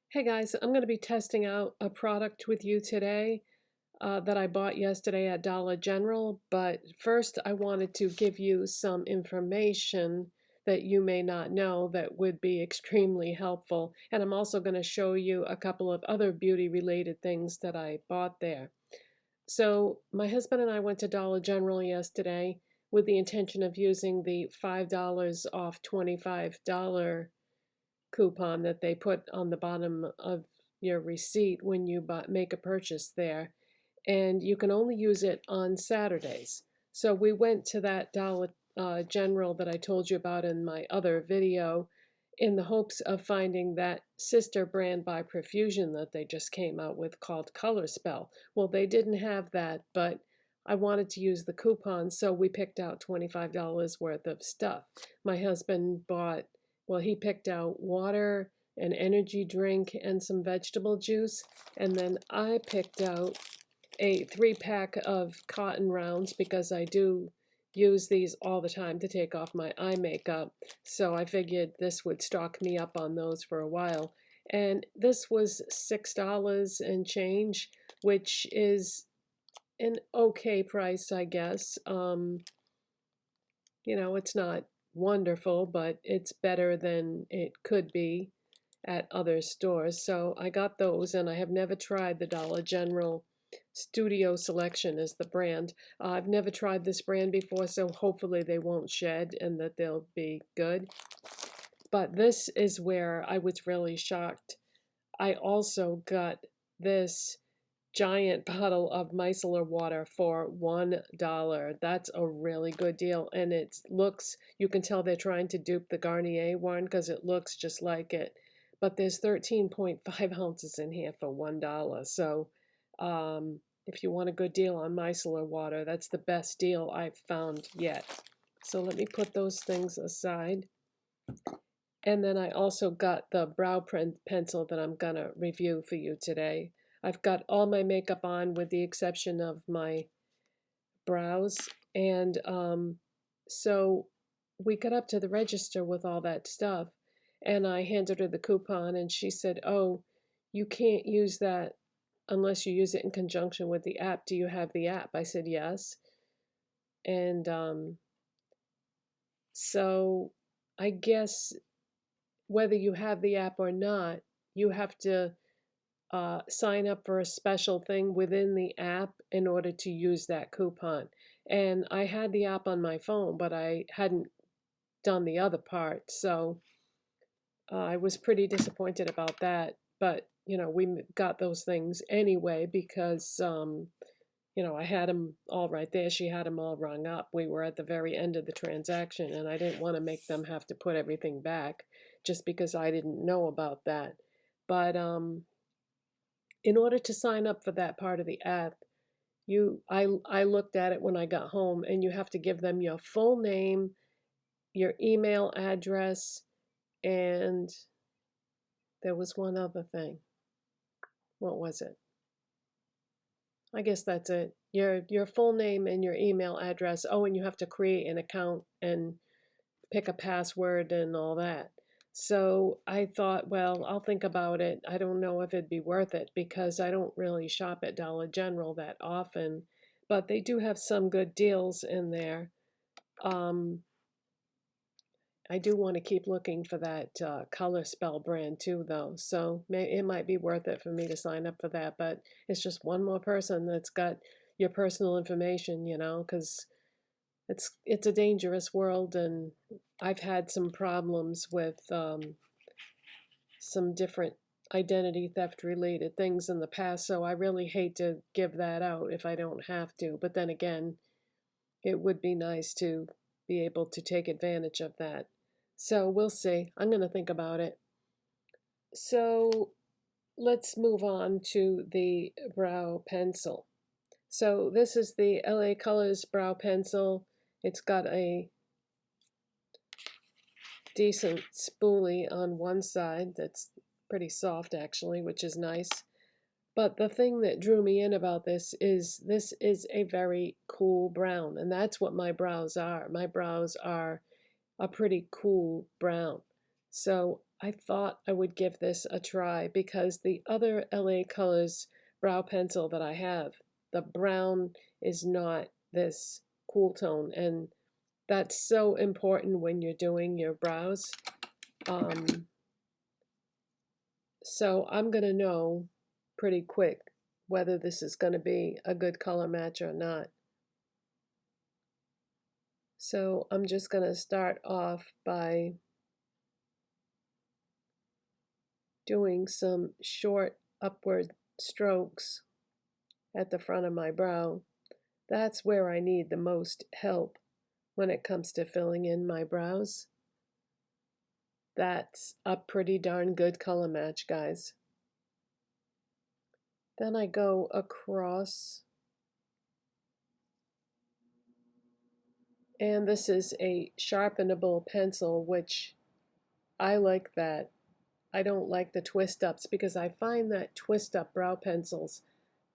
Hey guys, I'm going to be testing out a product with you today that I bought yesterday at Dollar General, but first I wanted to give you some information that you may not know that would be extremely helpful. And I'm also going to show you a couple of other beauty related things that I bought there. So my husband and I went to Dollar General yesterday with the intention of using the $5 off $25 coupon that they put on the bottom of your receipt when you make a purchase there. And you can only use it on Saturdays. So we went to that Dollar General that I told you about in my other video in the hopes of finding that sister brand by Profusion that they just came out with called Color Spell. Well, they didn't have that, but I wanted to use the coupon, so we picked out $25 worth of stuff. My husband bought, well, he picked out water, an energy drink, and some vegetable juice. And then I picked out a 3-pack of cotton rounds because I do use these all the time to take off my eye makeup. So I figured this would stock me up on those for a while. And this was $6 and change, which is an okay price, I guess. It's not wonderful, but it's better than it could be at other stores. So I got those, and I have never tried the Dollar General Studio Selection is the brand. I've never tried this brand before, so hopefully they won't shed and that they'll be good. But this is where I was really shocked. I also got this giant bottle of micellar water for $1. That's a really good deal. And it looks, you can tell they're trying to dupe the Garnier one because it looks just like it. But there's 13.5 ounces in here for $1. So if you want a good deal on micellar water, that's the best deal I've found yet. So let me put those things aside. And then I also got the brow pencil that I'm gonna review for you today. I've got all my makeup on with the exception of my brows. And so we got up to the register with all that stuff, and I handed her the coupon, and she said, "Oh, you can't use that unless you use it in conjunction with the app. Do you have the app?" I said, "Yes." And so I guess whether you have the app or not, you have to sign up for a special thing within the app in order to use that coupon. And I had the app on my phone, but I hadn't done the other part. So I was pretty disappointed about that. But, we got those things anyway because, I had them all right there. She had them all rung up. We were at the very end of the transaction, and I didn't want to make them have to put everything back just because I didn't know about that. But in order to sign up for that part of the app, I looked at it when I got home, and you have to give them your full name, your email address, and there was one other thing. What was it? I guess that's it. Your full name and your email address. Oh, and you have to create an account and pick a password and all that. So I thought, well, I'll think about it. I don't know if it'd be worth it because I don't really shop at Dollar General that often, but they do have some good deals in there. I do want to keep looking for that Color Spell brand too, though. So it might be worth it for me to sign up for that. But it's just one more person that's got your personal information, because it's a dangerous world, and I've had some problems with some different identity theft related things in the past. So I really hate to give that out if I don't have to. But then again, it would be nice to be able to take advantage of that. So we'll see. I'm going to think about it. So let's move on to the brow pencil. So this is the LA Colors brow pencil. It's got a decent spoolie on one side that's pretty soft actually, which is nice. But the thing that drew me in about this is a very cool brown, and that's what my brows are. My brows are a pretty cool brown. So I thought I would give this a try because the other LA Colors brow pencil that I have, the brown is not this cool tone, and that's so important when you're doing your brows. So I'm going to know pretty quick whether this is going to be a good color match or not. So I'm just going to start off by doing some short upward strokes at the front of my brow. That's where I need the most help when it comes to filling in my brows. That's a pretty darn good color match, guys. Then I go across, and this is a sharpenable pencil, which I like that. I don't like the twist ups because I find that twist up brow pencils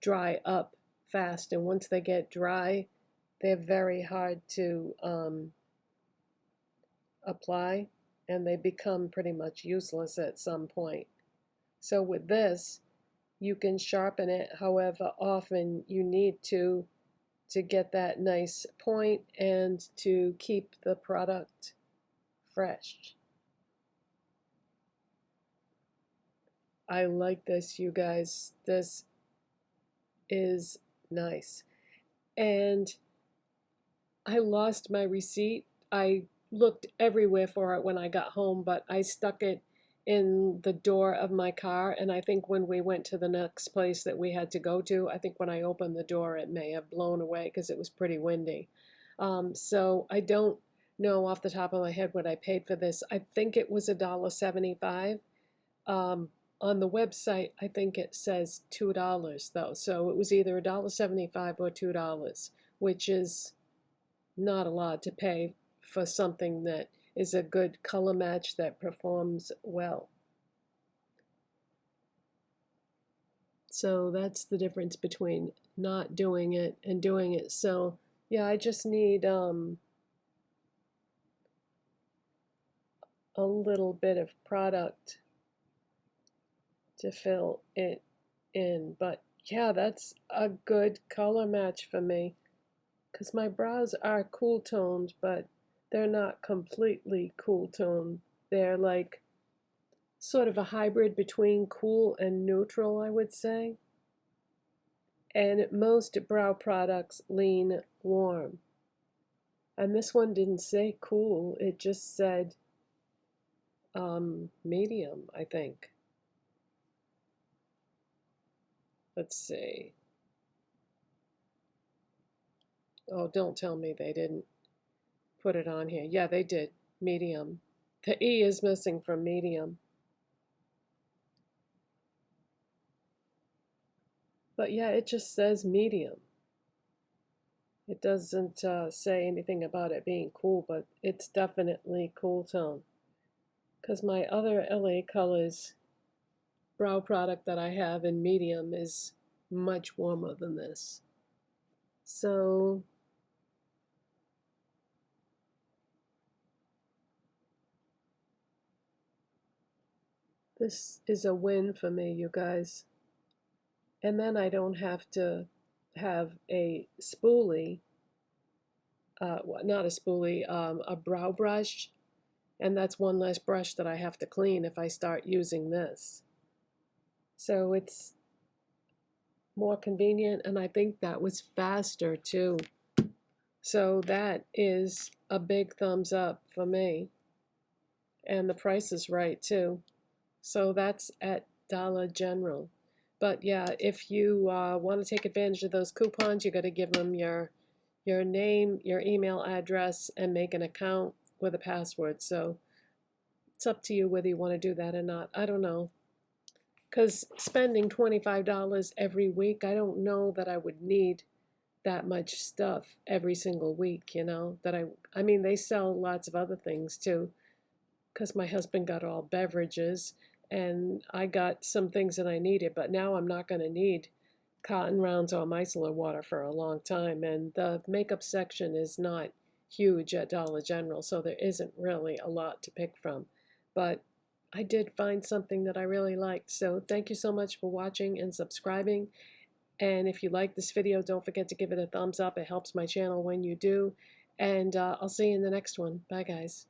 dry up fast, and once they get dry, they're very hard to apply, and they become pretty much useless at some point. So with this, you can sharpen it however often you need to get that nice point and to keep the product fresh. I like this, you guys. This is nice. And I lost my receipt. I looked everywhere for it when I got home, but I stuck it in the door of my car. And I think when we went to the next place that we had to go to, I think when I opened the door, it may have blown away because it was pretty windy. So I don't know off the top of my head what I paid for this. I think it was $1.75. On the website, I think it says $2 though. So it was either $1.75 or $2, which is not a lot to pay for something that is a good color match that performs well. So that's the difference between not doing it and doing it. So yeah, I just need a little bit of product to fill it in. But yeah, that's a good color match for me because my brows are cool toned, but they're not completely cool toned. They're like sort of a hybrid between cool and neutral, I would say. And most brow products lean warm. And this one didn't say cool, it just said medium, I think. Let's see. Oh, don't tell me they didn't put it on here. Yeah, they did. Medium. The E is missing from medium. But yeah, it just says medium. It doesn't say anything about it being cool, but it's definitely cool tone. Because my other LA Colors brow product that I have in medium is much warmer than this. So this is a win for me, you guys. And then I don't have to have a spoolie, not a spoolie, a brow brush. And that's one less brush that I have to clean if I start using this. So it's more convenient, and I think that was faster too. So that is a big thumbs up for me. And the price is right too. So that's at Dollar General. But yeah, if you want to take advantage of those coupons, you got to give them your name, your email address, and make an account with a password. So it's up to you whether you want to do that or not. I don't know. Because spending $25 every week, I don't know that I would need that much stuff every single week, you know, I mean, they sell lots of other things too, because my husband got all beverages and I got some things that I needed, but now I'm not going to need cotton rounds or micellar water for a long time, and the makeup section is not huge at Dollar General, so there isn't really a lot to pick from. But I did find something that I really liked. So thank you so much for watching and subscribing. And if you like this video, don't forget to give it a thumbs up. It helps my channel when you do. And I'll see you in the next one. Bye, guys.